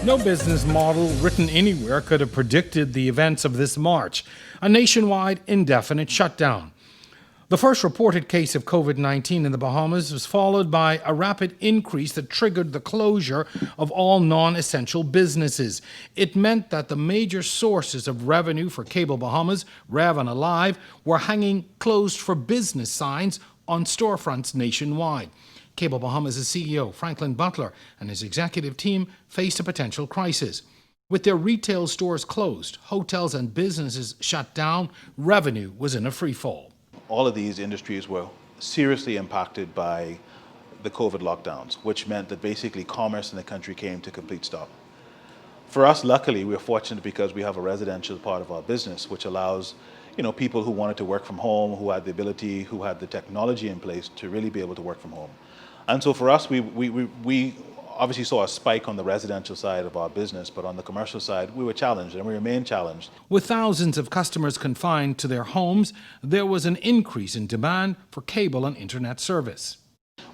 No business model written anywhere could have predicted the events of this March, a nationwide indefinite shutdown. The first reported case of COVID-19 in the Bahamas was followed by a rapid increase that triggered the closure of all non-essential businesses. It meant that the major sources of revenue for Cable Bahamas, Rev and Alive, were hanging closed for business signs on storefronts nationwide. Cable Bahamas' CEO, Franklin Butler, and his executive team faced a potential crisis. With their retail stores closed, hotels and businesses shut down, revenue was in a free fall. All of these industries were seriously impacted by the COVID lockdowns, which meant that basically commerce in the country came to complete stop. For us, luckily, we are fortunate because we have a residential part of our business, which allows people who wanted to work from home, who had the ability, who had the technology in place to really be able to work from home. And so for us, we obviously saw a spike on the residential side of our business, but on the commercial side, we were challenged and we remain challenged. With thousands of customers confined to their homes, there was an increase in demand for cable and internet service.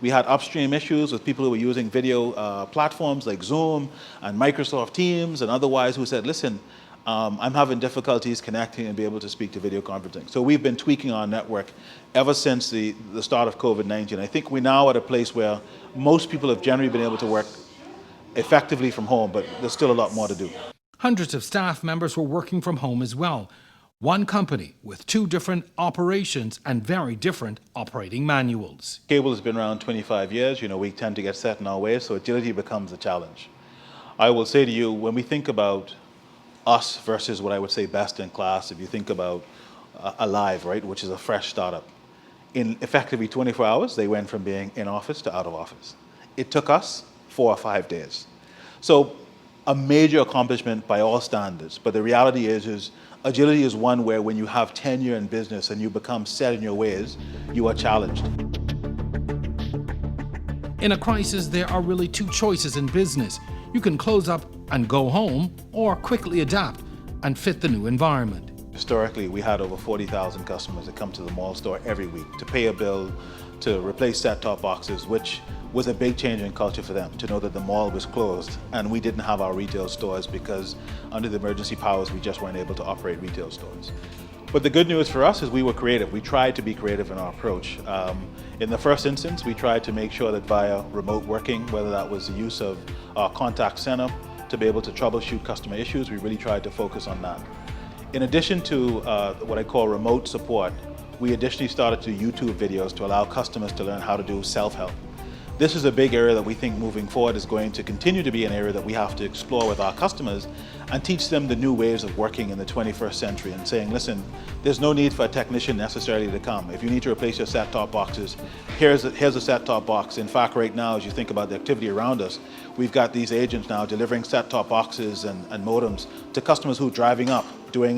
We had upstream issues with people who were using video platforms like Zoom and Microsoft Teams and otherwise who said, listen, I'm having difficulties connecting and be able to speak to video conferencing. So we've been tweaking our network ever since the start of COVID-19. I think we're now at a place where most people have generally been able to work effectively from home, but there's still a lot more to do. Hundreds of staff members were working from home as well. One company with two different operations and very different operating manuals. Cable has been around 25 years. We tend to get set in our ways, so agility becomes a challenge. I will say to you, when we think about us versus what I would say best in class, if you think about Alive, right, which is a fresh startup, in effectively 24 hours, they went from being in office to out of office. It took us 4 or 5 days. So a major accomplishment by all standards, but the reality is agility is one where when you have tenure in business and you become set in your ways, you are challenged. In a crisis, there are really two choices in business. You can close up and go home, or quickly adapt and fit the new environment. Historically, we had over 40,000 customers that come to the mall store every week to pay a bill, to replace set-top boxes, which was a big change in culture for them, to know that the mall was closed and we didn't have our retail stores because under the emergency powers, we just weren't able to operate retail stores. But the good news for us is we were creative. We tried to be creative in our approach. In the first instance, we tried to make sure that via remote working, whether that was the use of our contact center to be able to troubleshoot customer issues, we really tried to focus on that. In addition to what I call remote support, we additionally started to do YouTube videos to allow customers to learn how to do self-help. This is a big area that we think moving forward is going to continue to be an area that we have to explore with our customers and teach them the new ways of working in the 21st century and saying, listen, there's no need for a technician necessarily to come. If you need to replace your set-top boxes, here's a set-top box. In fact, right now, as you think about the activity around us, we've got these agents now delivering set-top boxes and modems to customers who are driving up, doing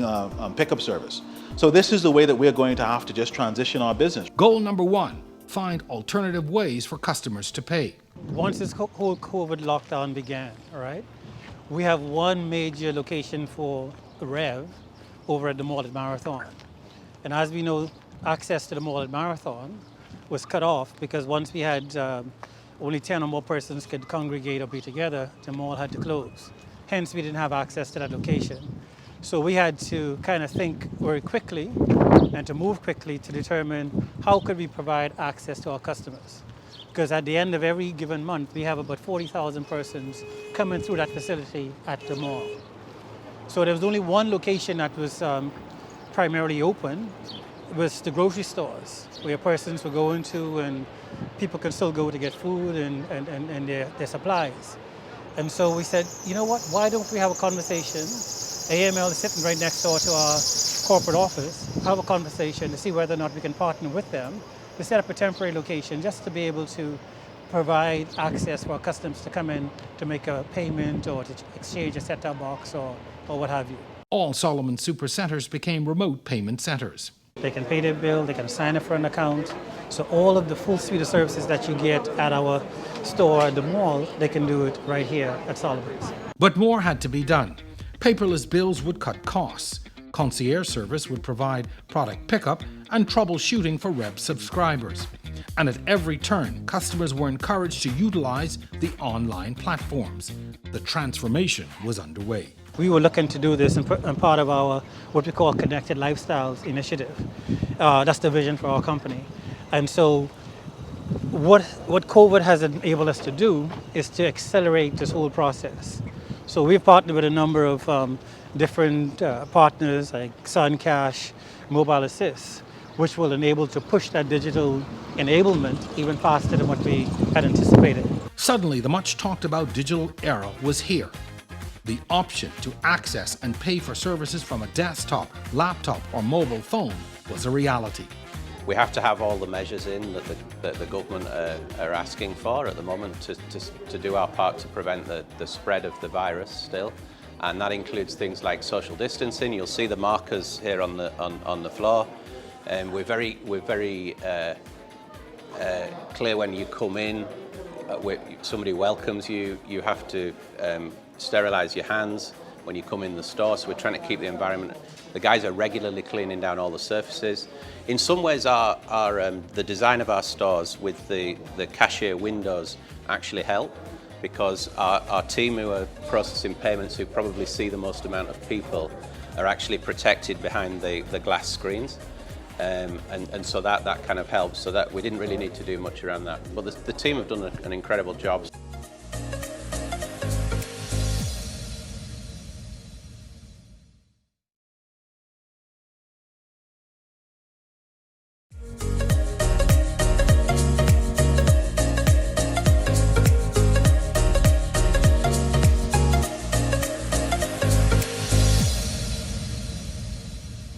pickup service. So this is the way that we're going to have to just transition our business. Goal number one, find alternative ways for customers to pay. Once this whole COVID lockdown began, all right, we have one major location for Rev over at the mall at Marathon. And as we know, access to the mall at Marathon was cut off because once we had only 10 or more persons could congregate or be together, the mall had to close. Hence, we didn't have access to that location. So we had to kind of think very quickly and to move quickly to determine how could we provide access to our customers. Because at the end of every given month, we have about 40,000 persons coming through that facility at the mall. So there was only one location that was primarily open. It was the grocery stores, where persons were going to and people can still go to get food and their supplies. And so we said, you know what, why don't we have a conversation? AML is sitting right next door to our corporate office, have a conversation to see whether or not we can partner with them to set up a temporary location just to be able to provide access for our customers to come in to make a payment or to exchange a set-top box or what have you. All Solomon Super Centers became remote payment centers. They can pay their bill, they can sign up for an account. So all of the full suite of services that you get at our store at the mall, they can do it right here at Solomon's. But more had to be done. Paperless bills would cut costs. Concierge service would provide product pickup and troubleshooting for Rev subscribers. And at every turn, customers were encouraged to utilize the online platforms. The transformation was underway. We were looking to do this in part of our what we call Connected Lifestyles initiative. That's the vision for our company. And so what COVID has enabled us to do is to accelerate this whole process. So we've partnered with a number of different partners like Suncash, Mobile Assist, which will enable to push that digital enablement even faster than what we had anticipated. Suddenly, the much talked about digital era was here. The option to access and pay for services from a desktop, laptop, or mobile phone was a reality. We have to have all the measures in that the government are asking for at the moment to do our part to prevent the spread of the virus still. And that includes things like social distancing. You'll see the markers here on the floor. And we're very clear when you come in, somebody welcomes you, you have to sterilize your hands when you come in the store, so we're trying to keep the environment. The guys are regularly cleaning down all the surfaces. In some ways, the design of our stores with the cashier windows actually help, because our team who are processing payments, who probably see the most amount of people, are actually protected behind the glass screens. And so that kind of helps, so that we didn't really need to do much around that. But the team have done an incredible job.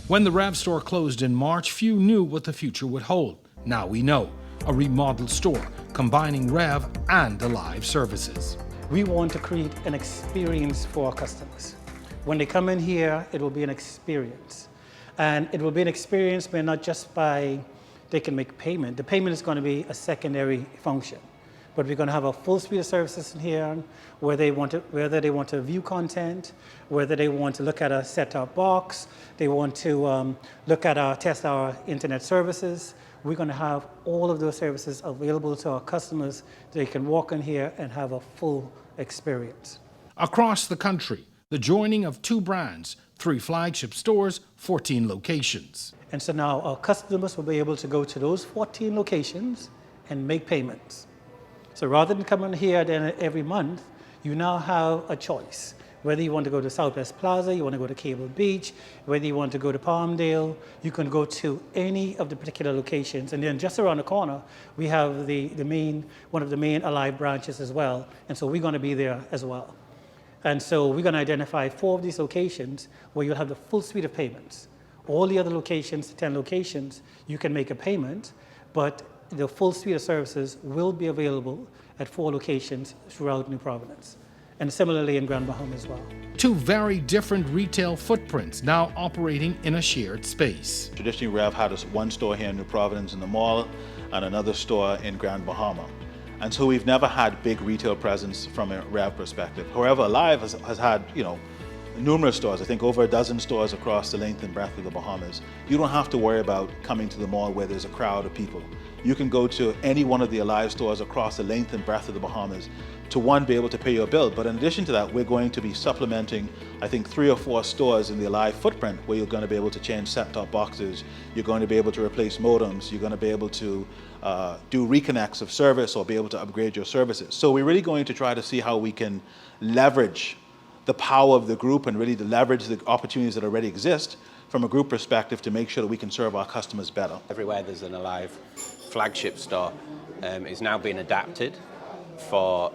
When the Rev store closed in March, few knew what the future would hold. Now we know. A remodeled store combining Rev and Alive services. We want to create an experience for our customers. When they come in here, it will be an experience. And it will be an experience where not just by they can make payment. The payment is going to be a secondary function. But we're going to have a full suite of services in here, whether they want to view content, whether they want to look at a set-top box, they want to test our internet services. We're going to have all of those services available to our customers. They can walk in here and have a full experience. Across the country, the joining of 2 brands, 3 flagship stores, 14 locations. And so now our customers will be able to go to those 14 locations and make payments. So rather than coming here then every month, you now have a choice. Whether you want to go to Southwest Plaza, you want to go to Cable Beach, whether you want to go to Palmdale, you can go to any of the particular locations. And then just around the corner, we have one of the main Alive branches as well. And so we're going to be there as well. And so we're going to identify 4 of these locations where you'll have the full suite of payments. All the other locations, 10 locations, you can make a payment, but the full suite of services will be available at 4 locations throughout New Providence, and similarly in Grand Bahama as well. 2 very different retail footprints now operating in a shared space. Traditionally, Rev had one store here in New Providence in the mall and another store in Grand Bahama. And so we've never had big retail presence from a Rev perspective. However, Alive has had, numerous stores, I think over a dozen stores across the length and breadth of the Bahamas. You don't have to worry about coming to the mall where there's a crowd of people. You can go to any one of the Alive stores across the length and breadth of the Bahamas to, one, be able to pay your bill. But in addition to that, we're going to be supplementing, I think, 3 or 4 stores in the Alive footprint where you're going to be able to change set-top boxes, you're going to be able to replace modems, you're going to be able to do reconnects of service or be able to upgrade your services. So we're really going to try to see how we can leverage the power of the group and really to leverage the opportunities that already exist from a group perspective to make sure that we can serve our customers better. Everywhere there's an Alive flagship store is now being adapted for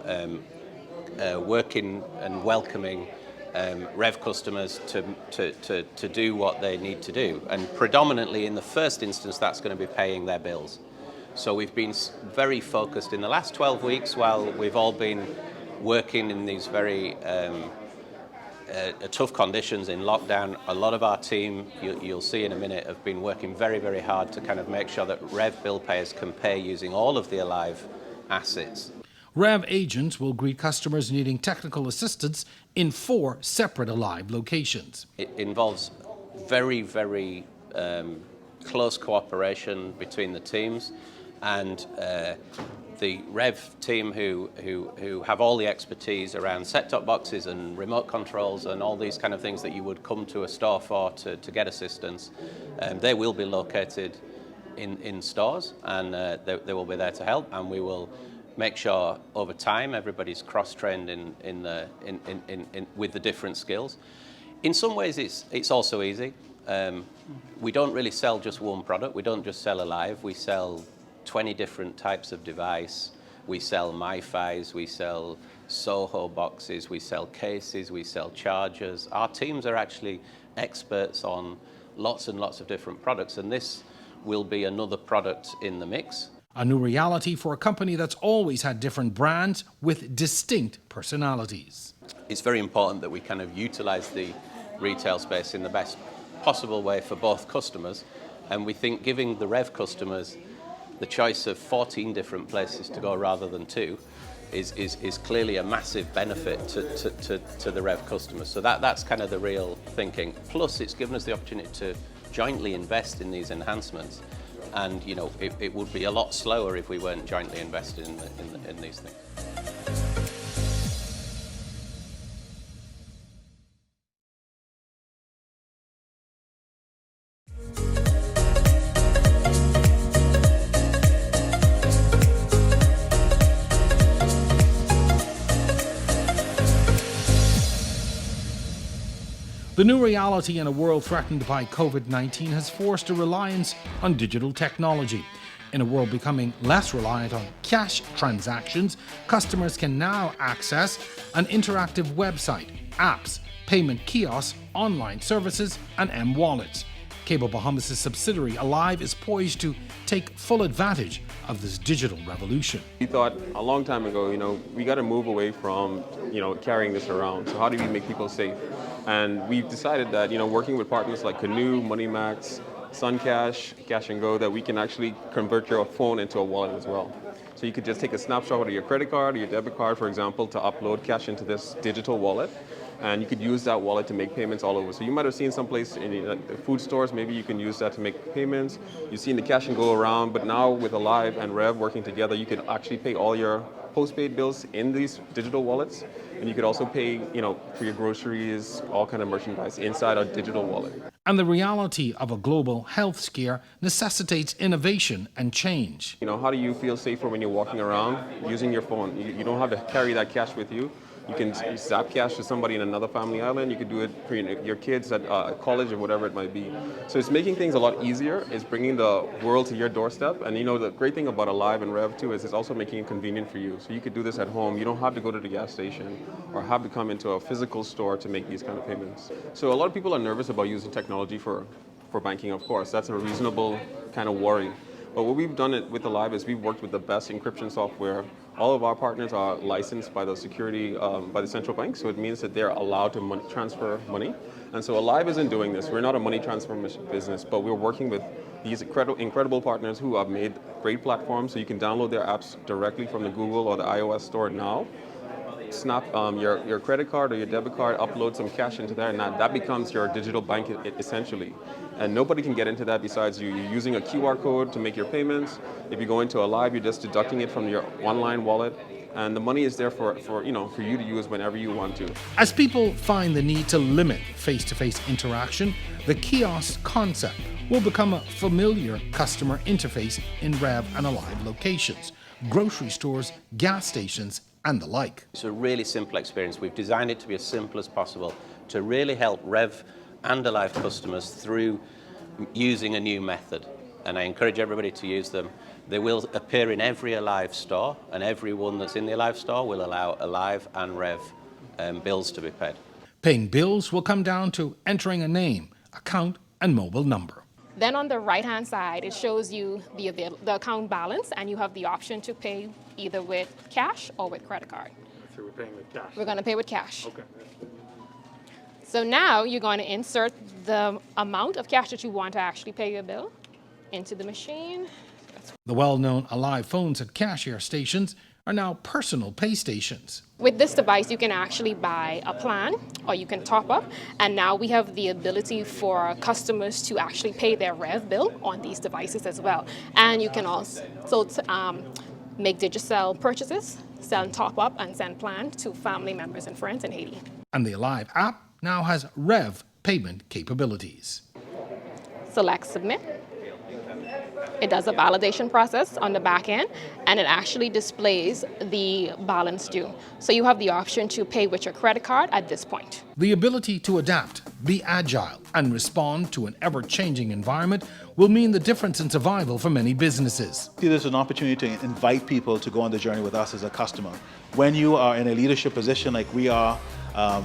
working and welcoming Rev customers to do what they need to do. And predominantly in the first instance, that's going to be paying their bills. So we've been very focused in the last 12 weeks while we've all been working in these very tough conditions in lockdown. A lot of our team, you'll see in a minute, have been working very, very hard to kind of make sure that Rev bill payers can pay using all of the Alive assets. Rev agents will greet customers needing technical assistance in 4 separate Alive locations. It involves very, very close cooperation between the teams. and the Rev team who have all the expertise around set-top boxes and remote controls and all these kind of things that you would come to a store for to get assistance, they will be located in stores, and they will be there to help, and we will make sure over time everybody's cross-trained with the different skills. In some ways it's also easy. We don't really sell just one product. We don't just sell Alive. We sell 20 different types of device. We sell MiFis, we sell Soho boxes, we sell cases, we sell chargers. Our teams are actually experts on lots and lots of different products, and this will be another product in the mix. A new reality for a company that's always had different brands with distinct personalities. It's very important that we kind of utilize the retail space in the best possible way for both customers, and we think giving the Rev customers the choice of 14 different places to go rather than 2 is clearly a massive benefit to the Rev customers. So that's kind of the real thinking. Plus, it's given us the opportunity to jointly invest in these enhancements, and you know it would be a lot slower if we weren't jointly invested in these things. The new reality in a world threatened by COVID-19 has forced a reliance on digital technology. In a world becoming less reliant on cash transactions, customers can now access an interactive website, apps, payment kiosks, online services, and M-wallets. Cable Bahamas' subsidiary Alive is poised to take full advantage of this digital revolution. We thought a long time ago, we got to move away from, carrying this around. So how do we make people safe? And we've decided that, working with partners like Canoe, MoneyMax, SunCash, Cash and Go, that we can actually convert your phone into a wallet as well. So you could just take a snapshot of your credit card or your debit card, for example, to upload cash into this digital wallet. And you could use that wallet to make payments all over. So you might have seen someplace in the food stores, maybe you can use that to make payments. You've seen the Cash and Go around, but now with Alive and Rev working together, you can actually pay all your postpaid bills in these digital wallets. And you could also pay, for your groceries, all kind of merchandise inside a digital wallet. And the reality of a global health scare necessitates innovation and change. How do you feel safer when you're walking around using your phone? You don't have to carry that cash with you. You can zap cash to somebody in another family island. You could do it for your kids at college or whatever it might be. So it's making things a lot easier. It's bringing the world to your doorstep. And the great thing about Alive and Rev too is it's also making it convenient for you. So you could do this at home. You don't have to go to the gas station or have to come into a physical store to make these kind of payments. So a lot of people are nervous about using technology for banking, of course. That's a reasonable kind of worry. But what we've done with Alive is we've worked with the best encryption software. All of our partners are licensed by the by the central bank, so it means that they're allowed to transfer money. And so Alive isn't doing this. We're not a money transfer business, but we're working with these incredible partners who have made great platforms, so you can download their apps directly from the Google or the iOS store now. Snap your credit card or your debit card, upload some cash into there, and that becomes your digital bank essentially. And nobody can get into that besides you. You're using a QR code to make your payments. If you go into Alive, you're just deducting it from your online wallet, and the money is there for you to use whenever you want to. As people find the need to limit face-to-face interaction, the kiosk concept will become a familiar customer interface in Rev and Alive locations, grocery stores, gas stations, and the like. It's a really simple experience. We've designed it to be as simple as possible to really help Rev and Alive customers through using a new method. And I encourage everybody to use them. They will appear in every Alive store, and every one that's in the Alive store will allow Alive and Rev bills to be paid. Paying bills will come down to entering a name, account, and mobile number. Then on the right-hand side, it shows you the account balance, and you have the option to pay either with cash or with credit card. So we're paying with cash? We're going to pay with cash. Okay. So now you're going to insert the amount of cash that you want to actually pay your bill into the machine. The well-known Alive phones at cashier stations are now personal pay stations. With this device, you can actually buy a plan or you can top up. And now we have the ability for customers to actually pay their Rev bill on these devices as well. And you can also make digital purchases, send top up and send plan to family members and friends in Haiti. And the Alive app now has Rev payment capabilities. Select submit. It does a validation process on the back end, and it actually displays the balance due. So you have the option to pay with your credit card at this point. The ability to adapt, be agile, and respond to an ever-changing environment will mean the difference in survival for many businesses. See, there's an opportunity to invite people to go on the journey with us as a customer. When you are in a leadership position like we are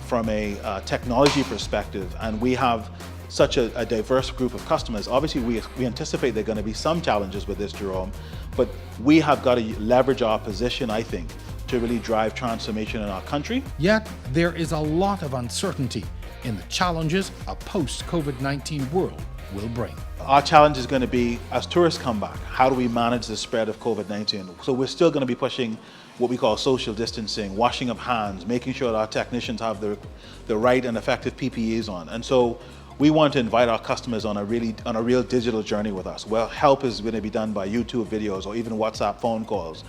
from a technology perspective, and we have such a diverse group of customers, obviously we anticipate there are going to be some challenges with this, Jerome, but we have got to leverage our position, I think, to really drive transformation in our country. Yet, there is a lot of uncertainty in the challenges a post-COVID-19 world will bring. Our challenge is going to be, as tourists come back, how do we manage the spread of COVID-19? So we're still going to be pushing what we call social distancing, washing of hands, making sure that our technicians have the right and effective PPEs on. And so we want to invite our customers on a real digital journey with us. Well, help is going to be done by YouTube videos or even WhatsApp phone calls,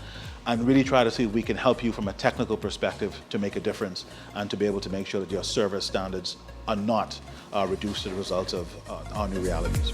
and really try to see if we can help you from a technical perspective to make a difference and to be able to make sure that your service standards are not reduced as a result of our new realities.